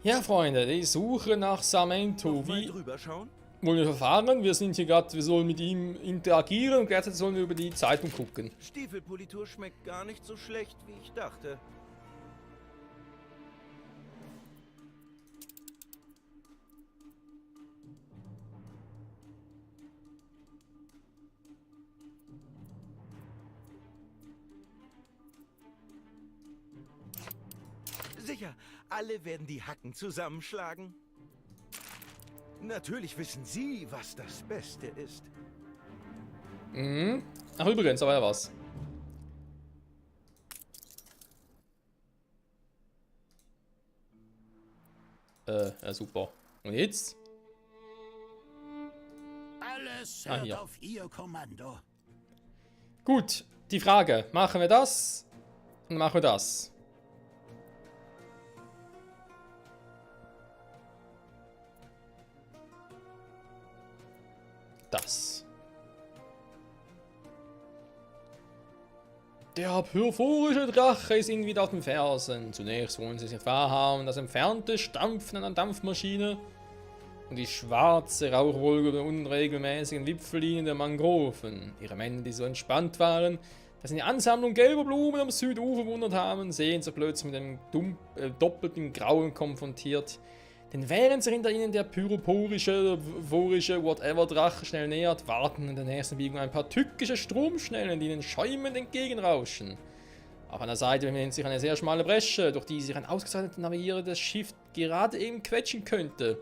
Ja, Freunde, die Suche nach Samento. Mal Wie drüber schauen? wollen wir verfahren? Wir sind hier gerade, wir sollen mit ihm interagieren und gleichzeitig sollen wir über die Zeitung gucken. Stiefelpolitur schmeckt gar nicht so schlecht, wie ich dachte. Sicher, alle werden die Hacken zusammenschlagen. Natürlich wissen Sie, was das Beste ist. Mhm. Ach, übrigens, da war ja was. Ja, super. Und jetzt? Alles Ah, hört hier. auf Ihr Kommando. Gut, die Frage. Machen wir das und machen wir das? Das. Der pyrphorische Drache ist ihnen wieder auf den Fersen. Zunächst wollen sie sich wahrhaben, das entfernte Stampfen einer Dampfmaschine und die schwarze Rauchwolke der unregelmäßigen Wipfellinien der Mangroven. Ihre Männer, die so entspannt waren, dass sie die Ansammlung gelber Blumen am Südufer bewundert haben, sehen sie plötzlich mit einem doppelten Grauen konfrontiert. Denn während sich hinter ihnen der pyroporische, whatever Drache schnell nähert, warten in der nächsten Biegung ein paar tückische Stromschnellen, die ihnen schäumend entgegenrauschen. Auf einer Seite befindet sich eine sehr schmale Bresche, durch die sich ein ausgezeichnet navigierendes Schiff gerade eben quetschen könnte.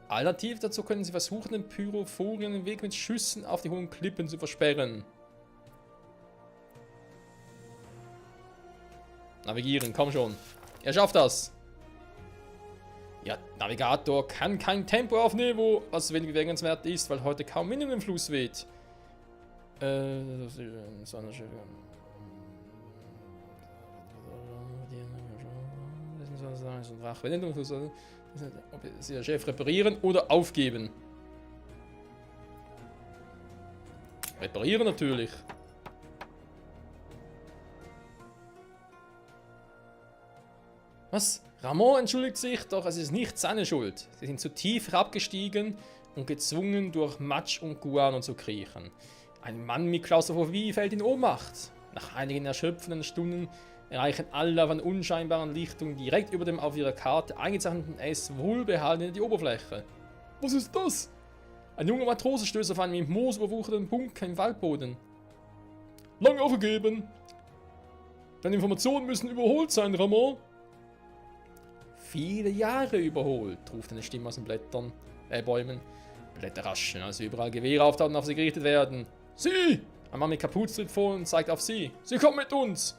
Alternativ dazu können sie versuchen, den Pyrophorien den Weg mit Schüssen auf die hohen Klippen zu versperren. Navigieren, komm schon. Er schafft das. Ja, Navigator kann kein Tempo aufnehmen, was wenig bemerkenswert ist, weil heute kaum Wind im Fluss weht. Ob sie der Chef reparieren oder aufgeben. Reparieren natürlich. Was? Ramon entschuldigt sich, doch es ist nicht seine Schuld. Sie sind zu tief herabgestiegen und gezwungen, durch Matsch und Guano zu kriechen. Ein Mann mit Klaustrophobie fällt in Ohnmacht. Nach einigen erschöpfenden Stunden erreichen alle auf einer unscheinbaren Lichtung direkt über dem auf ihrer Karte eingezeichneten S wohlbehalten die Oberfläche. Was ist das? Ein junger Matrose stößt auf einen mit Moos überwucherten Bunker im Waldboden. Lange aufgegeben. Deine Informationen müssen überholt sein, Ramon. Viele Jahre überholt, ruft eine Stimme aus den Bäumen. Blätter rascheln, als überall Gewehre auftauchen und auf sie gerichtet werden. Sie! Ein Mann mit Kapuze tritt vor und zeigt auf sie. Sie kommt mit uns!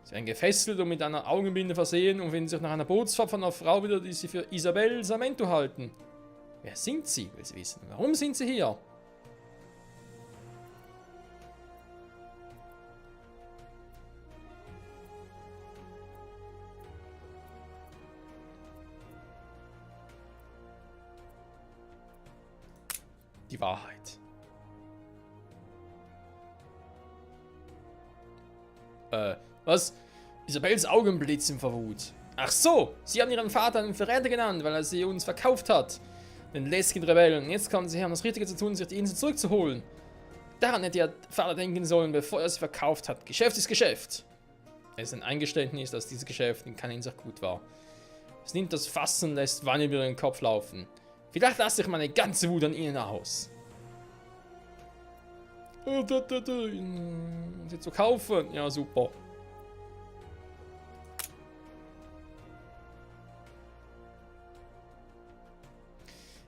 Sie werden gefesselt und mit einer Augenbinde versehen und finden sich nach einer Bootsfahrt von einer Frau wieder, die sie für Isabel Samento halten. Wer sind sie, will sie wissen. Warum sind sie hier? Die Wahrheit. Was? Isabels Augen blitzen vor Wut. Ach so, sie haben ihren Vater einen Verräter genannt, weil er sie uns verkauft hat. Den lästigen Rebellen. Jetzt kommen sie her, um das Richtige zu tun, sich die Insel zurückzuholen. Daran hätte ihr Vater denken sollen, bevor er sie verkauft hat. Geschäft ist Geschäft. Es ist ein Eingeständnis, dass dieses Geschäft in keiner Hinsicht gut war. Es nimmt das Fassen und lässt Wein über den Kopf laufen. Vielleicht lasse ich meine ganze Wut an ihnen aus. Sie zu kaufen? Ja, super.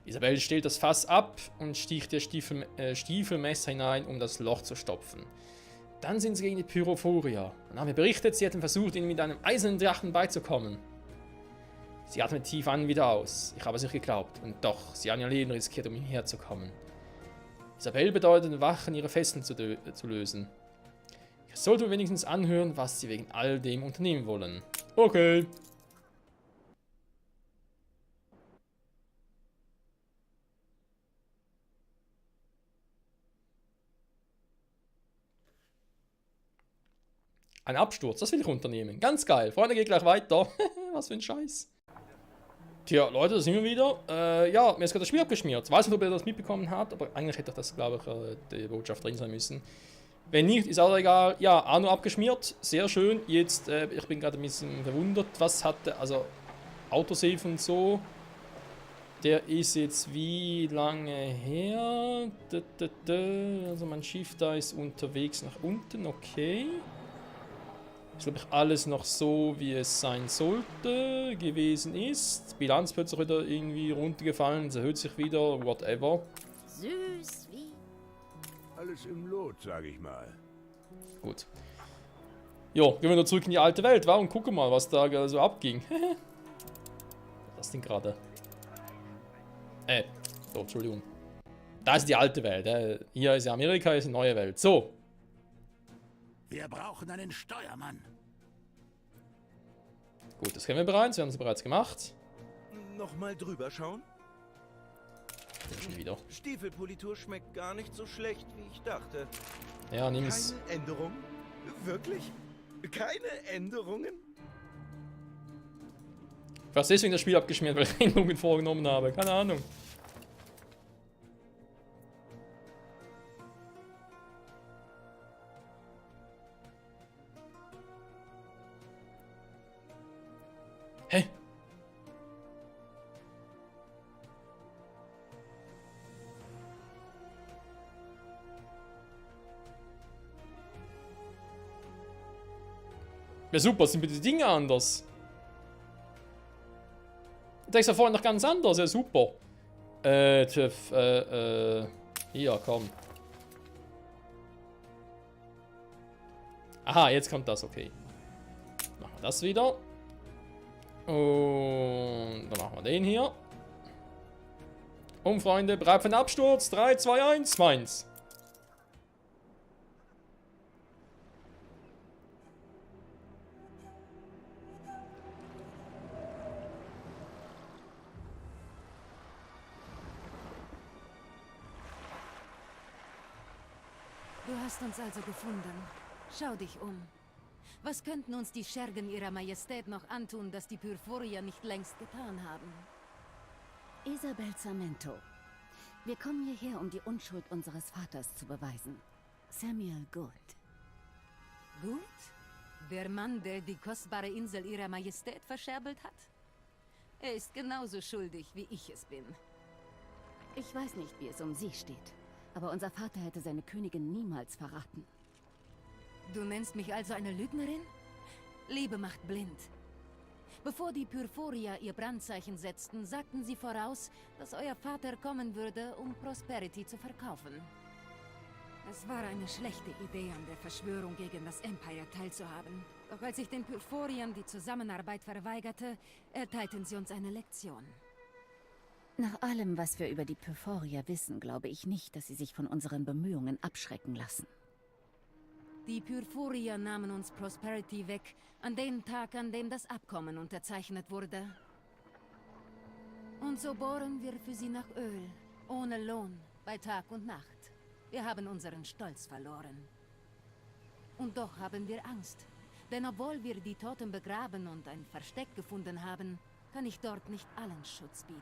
Isabel stellt das Fass ab und sticht ihr Stiefelmesser hinein, um das Loch zu stopfen. Dann sind sie gegen die Pyrophoria. Man hat mir berichtet, sie hätten versucht, ihnen mit einem eisernen Drachen beizukommen. Sie atmet tief an und wieder aus. Ich habe es nicht geglaubt. Und doch, sie haben ihr Leben riskiert, um hierher zu kommen. Isabel bedeutet, den Wachen ihre Fesseln zu lösen. Ich sollte wenigstens anhören, was sie wegen all dem unternehmen wollen. Okay. Ein Absturz, das will ich unternehmen. Ganz geil. Freunde, geht gleich weiter. Was für ein Scheiß. Tja, Leute, da sind wir wieder. Ja, mir ist gerade das Spiel abgeschmiert. Weiß nicht, ob ihr das mitbekommen habt, aber eigentlich hätte das, glaube ich, die Botschaft drin sein müssen. Wenn nicht, ist auch egal. Ja, auch nur abgeschmiert. Sehr schön. Jetzt, ich bin gerade ein bisschen verwundert. Was hatte, also Autosave und so. Der ist jetzt wie lange her? Also mein Schiff da ist unterwegs nach unten, okay. Ist, glaube ich, alles noch so, wie es sein sollte, gewesen ist. Bilanz plötzlich wieder irgendwie runtergefallen, es erhöht sich wieder, whatever. Süß wie... Alles im Lot, sag ich mal. Gut. Jo, gehen wir nur zurück in die alte Welt, wa? Und gucken mal, was da so abging. Was denn gerade? So, Entschuldigung. Da ist die alte Welt. Hier ist ja Amerika, ist eine neue Welt. So. Wir brauchen einen Steuermann. Gut, das kennen wir bereits. Wir haben es bereits gemacht. Nochmal drüber schauen. Schon wieder. Stiefelpolitur schmeckt gar nicht so schlecht, wie ich dachte. Ja, nimm's. Keine Änderung? Wirklich? Keine Änderungen? Ich weiß deswegen das Spiel abgeschmiert, weil ich Änderungen vorgenommen habe. Keine Ahnung. Hä? Ja super, sind bitte die Dinge anders? Der ist ja vorhin noch ganz anders, ja super. Hier, komm. Aha, jetzt kommt das, okay. Machen wir das wieder. Und dann machen wir den hier. Und Freunde, bereit für den Absturz. 3, 2, 1, meins. Du hast uns also gefunden. Schau dich um. Was könnten uns die Schergen ihrer Majestät noch antun, das die Purfurier nicht längst getan haben? Isabel Zamento. Wir kommen hierher, um die Unschuld unseres Vaters zu beweisen. Samuel Gould. Gut? Der Mann, der die kostbare Insel ihrer Majestät verscherbelt hat? Er ist genauso schuldig, wie ich es bin. Ich weiß nicht, wie es um sie steht, aber unser Vater hätte seine Königin niemals verraten. Du nennst mich also eine Lügnerin? Liebe macht blind. Bevor die Purfurier ihr Brandzeichen setzten, sagten sie voraus, dass euer Vater kommen würde, um Prosperity zu verkaufen. Es war eine schlechte Idee, an der Verschwörung gegen das Empire teilzuhaben. Doch als ich den Purfuriern die Zusammenarbeit verweigerte, erteilten sie uns eine Lektion. Nach allem, was wir über die Purfurier wissen, glaube ich nicht, dass sie sich von unseren Bemühungen abschrecken lassen. Die Purfurier nahmen uns Prosperity weg, an dem Tag, an dem das Abkommen unterzeichnet wurde. Und so bohren wir für sie nach Öl, ohne Lohn, bei Tag und Nacht. Wir haben unseren Stolz verloren. Und doch haben wir Angst. Denn obwohl wir die Toten begraben und ein Versteck gefunden haben, kann ich dort nicht allen Schutz bieten.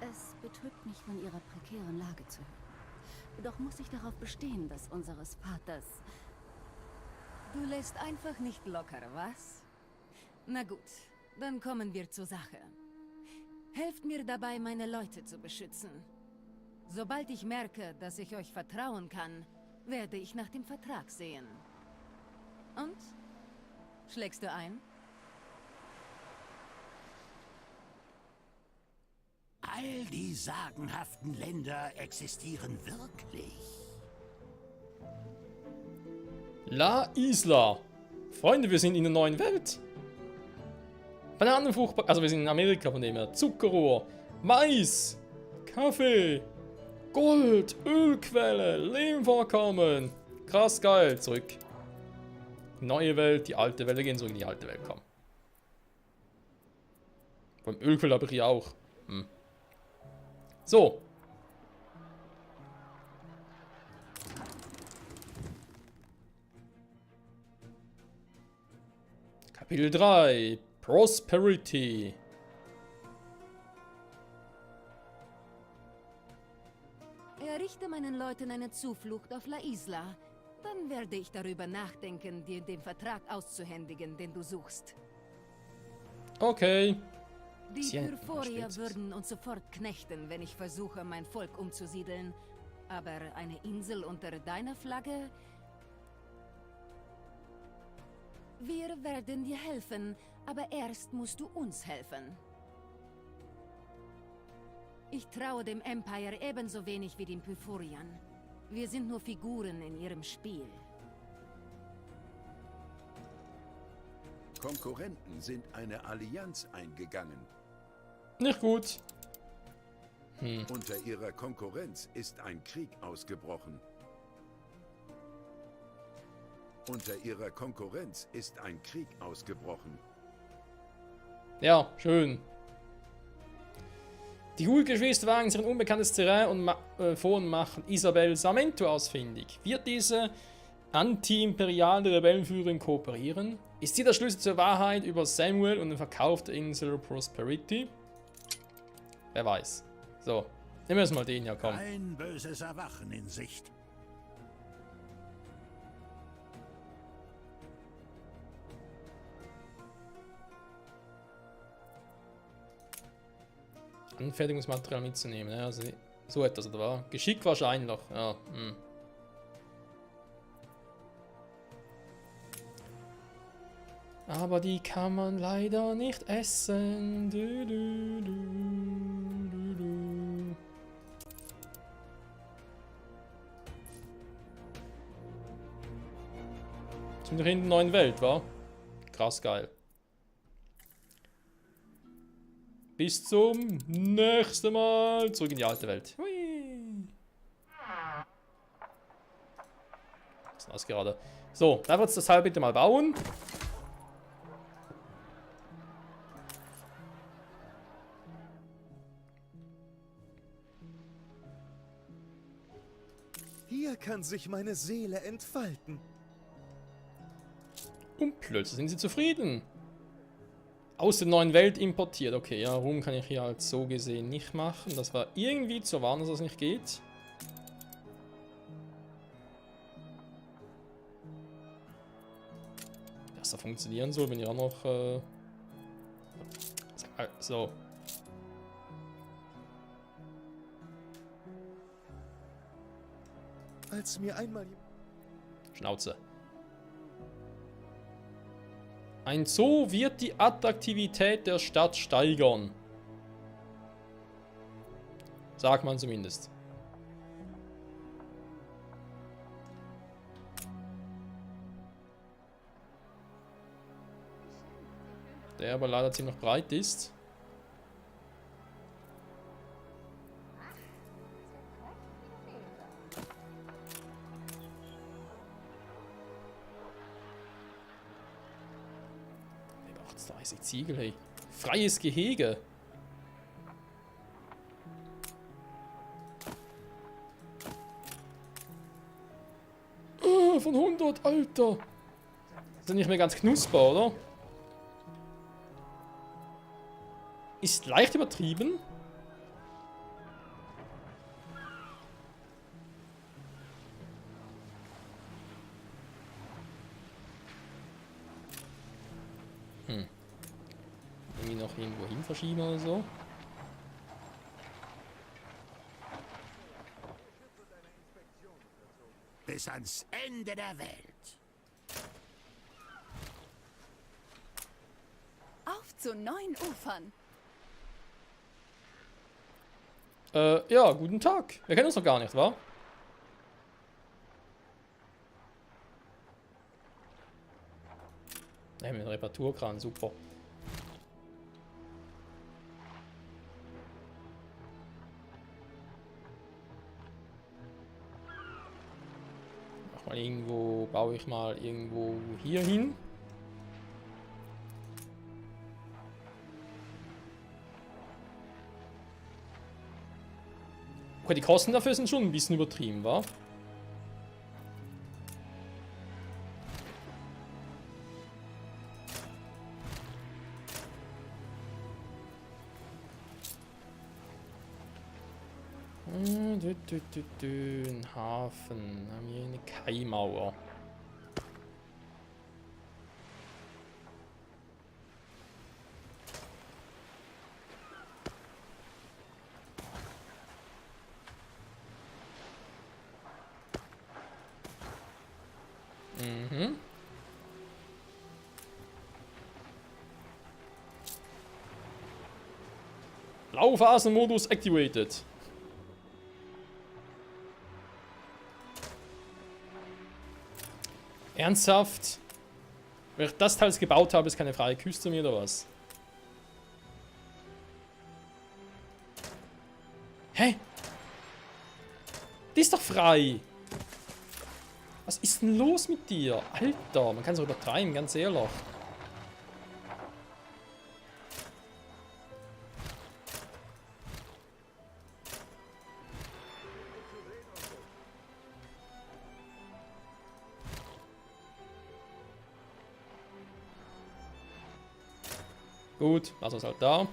Es betrübt mich, von ihrer prekären Lage zu hören. Doch muss ich darauf bestehen, dass unseres Vaters... Du lässt einfach nicht locker, was? Na gut, dann kommen wir zur Sache. Helft mir dabei, meine Leute zu beschützen. Sobald ich merke, dass ich euch vertrauen kann, werde ich nach dem Vertrag sehen. Und? Schlägst du ein? All die sagenhaften Länder existieren wirklich. La Isla. Freunde, wir sind in der neuen Welt. Bananenfrucht, also wir sind in Amerika von dem her. Zuckerrohr, Mais, Kaffee, Gold, Ölquelle, Lehmvorkommen. Krass geil. Zurück. Neue Welt, die alte Welt. Wir gehen zurück in die alte Welt, komm. Beim Ölquelle habe ich hier auch. So. Kapitel 3. Prosperity. Errichte meinen Leuten eine Zuflucht auf La Isla. Dann werde ich darüber nachdenken, dir den Vertrag auszuhändigen, den du suchst. Okay. Die Sie ein Purforier Spezies. würden uns sofort knechten, wenn ich versuche, mein Volk umzusiedeln. Aber eine Insel unter deiner Flagge? Wir werden dir helfen, aber erst musst du uns helfen. Ich traue dem Empire ebenso wenig wie den Purforiern. Wir sind nur Figuren in ihrem Spiel. Konkurrenten sind eine Allianz eingegangen. Nicht gut. Unter ihrer Konkurrenz ist ein Krieg ausgebrochen. Unter ihrer Konkurrenz ist ein Krieg ausgebrochen. Ja, schön. Die Ghoul-Geschwister wagen sich ein unbekanntes Terrain und machen Isabel Samento ausfindig. Wird diese anti-imperiale Rebellenführerin kooperieren? Ist sie der Schlüssel zur Wahrheit über Samuel und den Verkauf der Insel Prosperity? Wer weiß. So, nehmen wir jetzt mal den hier, komm. Ein böses Erwachen in Sicht. Anfertigungsmaterial mitzunehmen, ja, also so etwas, oder war? Geschick wahrscheinlich, ja. Aber die kann man leider nicht essen. Sind wir in der neuen Welt, wa? Krass geil. Bis zum nächsten Mal. Zurück in die alte Welt. Hui. Was ist das gerade? So, darf jetzt das Teil bitte mal bauen. Hier kann sich meine Seele entfalten. Und plötzlich sind sie zufrieden. Aus der neuen Welt importiert. Okay, ja, Ruhm kann ich hier halt so gesehen nicht machen. Das war irgendwie zu warnen, dass das nicht geht. Dass das funktionieren soll, wenn ich auch noch... so. Als mir einmal... Schnauze. Ein Zoo wird die Attraktivität der Stadt steigern. Sagt man zumindest. Der aber leider ziemlich breit ist. Ziegel, hey. Freies Gehege. Von 100, Alter. Ist ja nicht mehr ganz knusper, oder? Ist leicht übertrieben. Noch irgendwo hin verschieben oder so. Bis ans Ende der Welt. Auf zu neuen Ufern. Ja, guten Tag. Wir kennen uns noch gar nicht, wa? Ne, mit einem Reparaturkran, super. Mal irgendwo, baue ich mal irgendwo hier hin. Okay, die Kosten dafür sind schon ein bisschen übertrieben, wa? Ein Hafen. Haben wir eine Kaimauer. Mhm. Blauphasenmodus activated. Ernsthaft? Wenn ich das Teil gebaut habe, ist keine freie Küste mehr oder was? Hä? Die ist doch frei. Was ist denn los mit dir? Alter, man kann es auch übertreiben, ganz ehrlich. Gut, lass es halt da.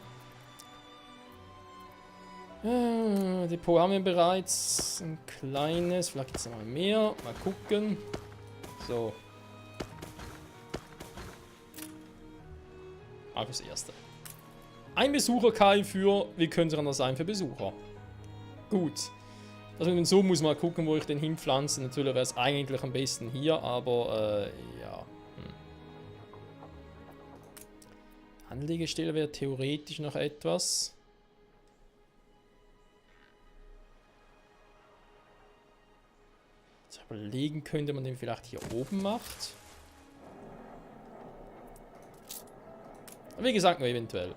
Depot haben wir bereits. Ein kleines, vielleicht gibt es noch mal mehr. Mal gucken. So. Mal fürs Erste. Ein Besucher-Kai für, wie könnte es anders sein für Besucher? Gut. Also so muss man gucken, wo ich den hinpflanze. Natürlich wäre es eigentlich am besten hier, aber ja. Anlegestelle wäre theoretisch noch etwas. Jetzt überlegen könnte man den vielleicht hier oben macht. Aber wie gesagt, nur eventuell.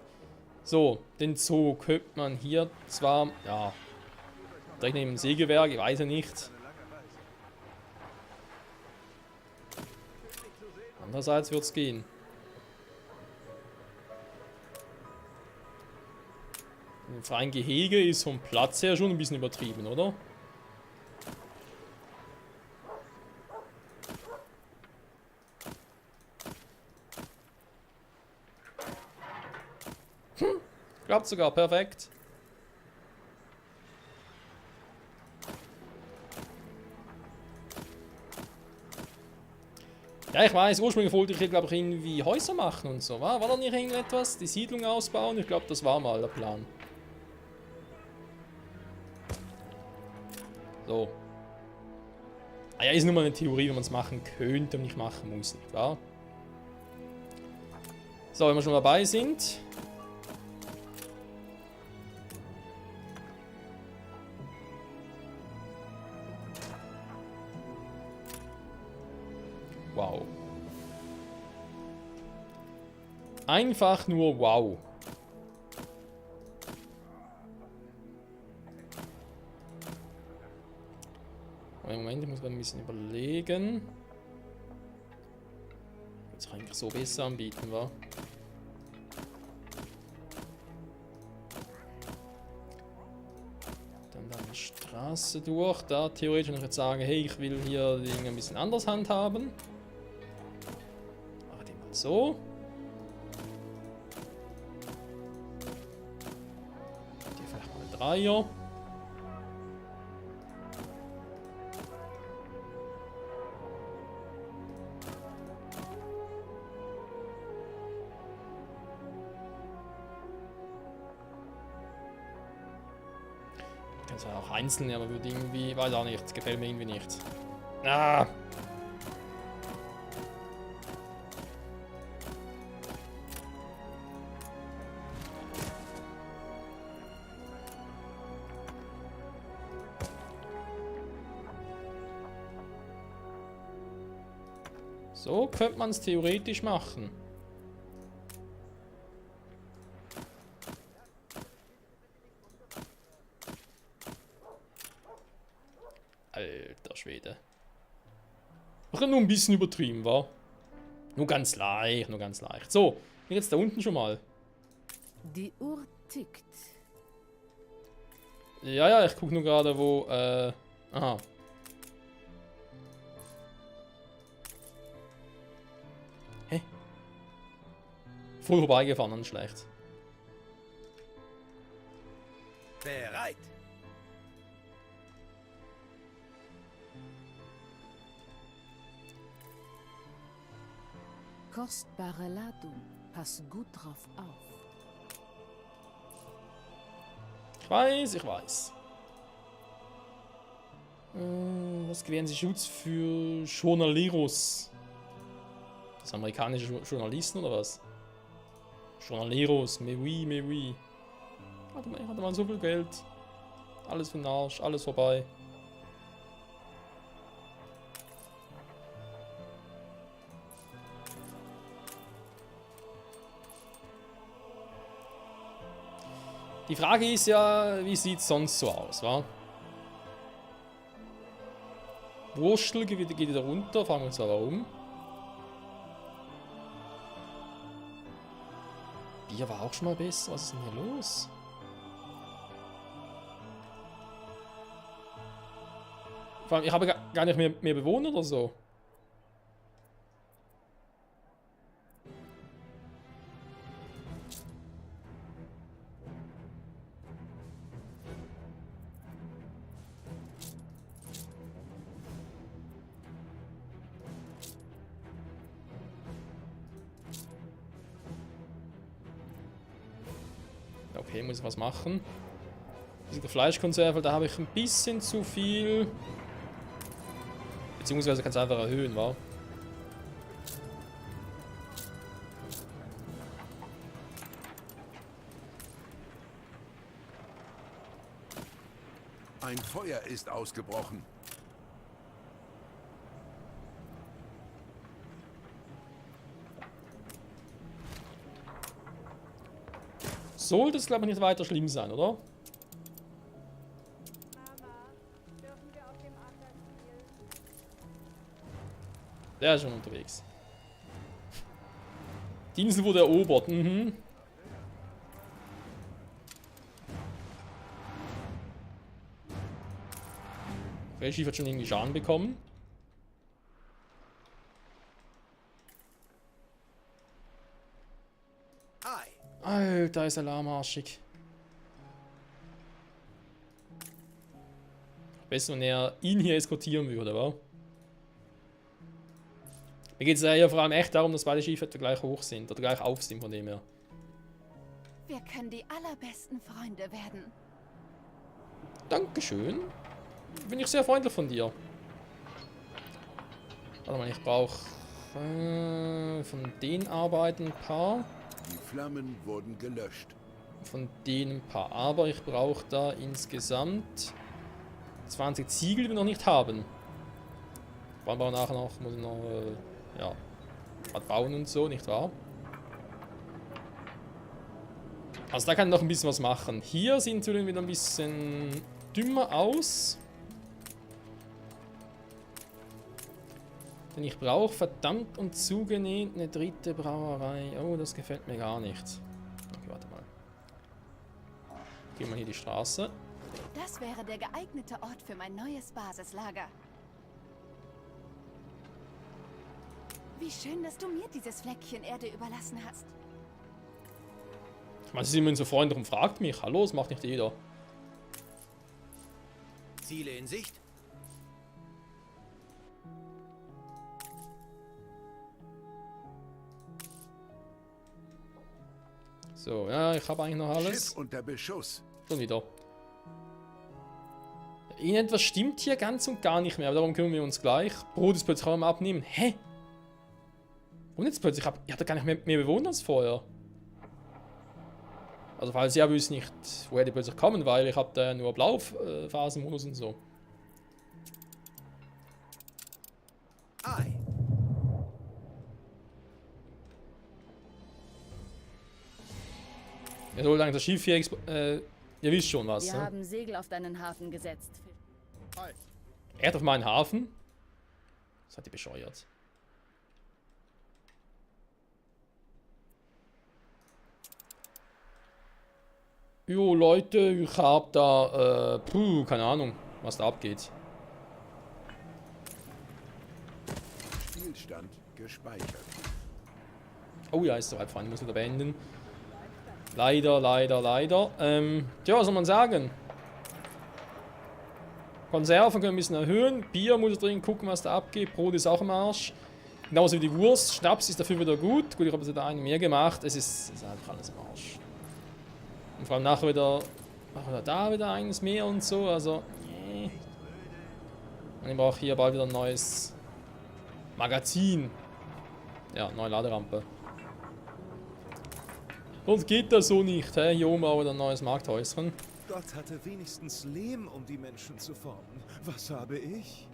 So, den Zoo könnte man hier zwar, ja, direkt neben dem Sägewerk, ich weiß ja nicht. Andererseits wird es gehen. Ein freien Gehege ist vom Platz her schon ein bisschen übertrieben, oder? Klappt sogar perfekt. Ja, ich weiß, ursprünglich wollte ich, glaube ich, irgendwie Häuser machen und so. War da nicht irgendetwas? Die Siedlung ausbauen? Ich glaube, das war mal der Plan. So. Ah ja, ist nur mal eine Theorie, wenn man es machen könnte und nicht machen muss, nicht wahr? So, wenn wir schon dabei sind. Wow. Einfach nur wow. Moment, ich muss gerade ein bisschen überlegen. Jetzt eigentlich so besser anbieten, wa? Dann eine Straße durch. Da theoretisch noch jetzt sagen, hey, ich will hier die Dinge ein bisschen anders handhaben. Mach die mal so. Die vielleicht mal ein Dreier. Das war auch einzeln, aber würde irgendwie, weiß auch nicht, gefällt mir irgendwie nicht. Ah! So könnte man es theoretisch machen. Alter Schwede. Ach, nur ein bisschen übertrieben, war. Nur ganz leicht, nur ganz leicht. So, jetzt da unten schon mal. Die Uhr tickt. Ja, ja, ich gucke nur gerade, wo, aha. Hä? Voll vorbeigefahren, dann schlecht. Bereit. Kostbare Ladung. Pass gut drauf auf. Ich weiß, ich weiß. Was gewähren Sie Schutz für Journaleros? Das amerikanische Journalisten oder was? Journaleros, mais oui, mais oui. Hatte man so viel Geld. Alles für den Arsch, alles vorbei. Die Frage ist ja, wie sieht es sonst so aus, wa? Wurstel geht wieder runter, fragen wir uns warum. Bier war auch schon mal besser, was ist denn hier los? Vor allem, ich habe gar nicht mehr Bewohner oder so. Okay, muss ich was machen. Diese Fleischkonserve, da habe ich ein bisschen zu viel. Beziehungsweise kann es einfach erhöhen, wa? Ein Feuer ist ausgebrochen. Sollte es, glaube ich, nicht weiter schlimm sein, oder? Der ist schon unterwegs. Die Insel wurde erobert. Mhm. Railschiff hat schon irgendwie Schaden bekommen. Alter, ist er lahmarschig. Besser, wenn er ihn hier eskortieren würde, wa? Mir geht es ja vor allem echt darum, dass beide Schiffe gleich hoch sind oder gleich auf sind von dem her. Wir können die allerbesten Freunde werden. Dankeschön. Bin ich sehr freundlich von dir. Warte mal, ich brauche von den Arbeiten ein paar. Die Flammen wurden gelöscht. Von denen ein paar. Aber ich brauche da insgesamt 20 Ziegel, die wir noch nicht haben. Wollen wir nachher noch, muss ich noch, ja, was bauen und so, nicht wahr? Also da kann ich noch ein bisschen was machen. Hier sieht es wieder ein bisschen dümmer aus. Denn ich brauche verdammt und zugenäht eine dritte Brauerei. Oh, das gefällt mir gar nicht. Okay, warte mal. Gehen wir hier die Straße. Das wäre der geeignete Ort für mein neues Basislager. Wie schön, dass du mir dieses Fleckchen Erde überlassen hast. Ich meine, sie sind immer so freundlich und fragt mich. Hallo, das macht nicht jeder. Ziele in Sicht? So, ja, ich habe eigentlich noch alles. Schiff unter Beschuss. Schon wieder. Irgendetwas stimmt hier ganz und gar nicht mehr, aber darum kümmern wir uns gleich. Brot ist plötzlich auch am Abnehmen. Hä? Und jetzt plötzlich, ich hatte gar nicht mehr Bewohner als vorher. Also falls ihr wisst nicht, woher die plötzlich kommen, weil ich habe da nur Blauphasenmodus und so. Ei. Ihr sollt eigentlich das Schiff hier ihr wisst schon was, Wir ne? haben Segel auf deinen Hafen gesetzt. Er hat auf meinen Hafen? Das hat die bescheuert. Jo Leute, ich hab da, keine Ahnung, was da abgeht. Spielstand gespeichert. Oh ja, ist soweit, Freunde, muss wieder beenden. Leider, leider, leider. Tja, was soll man sagen? Konserven können wir ein bisschen erhöhen. Bier muss ich drin gucken, was da abgeht. Brot ist auch im Arsch. Genauso wie die Wurst. Schnaps ist dafür wieder gut. Gut, ich habe jetzt wieder einen mehr gemacht. Es ist einfach alles im Arsch. Und vor allem nachher wieder... da wieder eines mehr und so. Also, nee. Und ich brauche hier bald wieder ein neues Magazin. Ja, neue Laderampe. Und geht das so nicht, hä? Hier oben auch wieder ein neues Markthäuschen. Gott hatte wenigstens Lehm, um die Menschen zu formen. Was habe ich?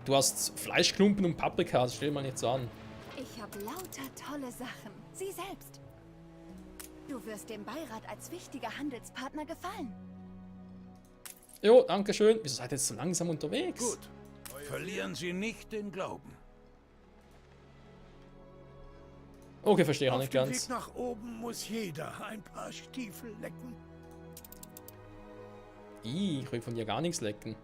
Du hast Fleischklumpen und Paprika, das stell mal nicht so an. Ich habe lauter tolle Sachen. Sie selbst. Du wirst dem Beirat als wichtiger Handelspartner gefallen. Jo, danke schön. Wieso seid ihr jetzt so langsam unterwegs? Gut. Verlieren Sie nicht den Glauben. Okay, verstehe ich auch Auf nicht dem ganz. Weg nach oben muss jeder ein paar Stiefel lecken. Ich will von dir gar nichts lecken.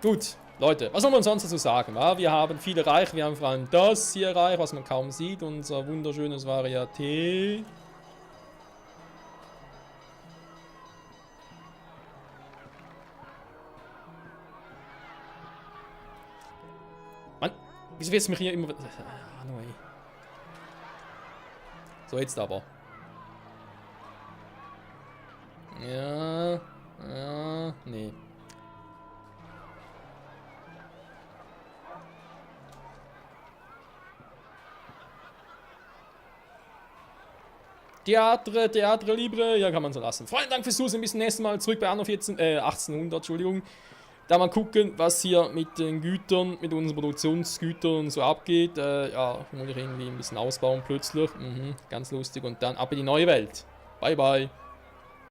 Gut, Leute, was soll man sonst dazu sagen? Ja, wir haben viel erreicht, wir haben vor allem das hier erreicht, was man kaum sieht, unser wunderschönes Varieté. Mann, wieso wird es mich hier immer... Ah, no, ey. So, jetzt aber. Ja, nee. Theatre Libre, ja, kann man so lassen. Freunde, Dank fürs Zusehen, bis zum nächsten Mal. Zurück bei Anno 1800, Entschuldigung. Da mal gucken, was hier mit den Gütern, mit unseren Produktionsgütern so abgeht. Ja, muss ich irgendwie ein bisschen ausbauen plötzlich. Ganz lustig. Und dann ab in die neue Welt. Bye, bye.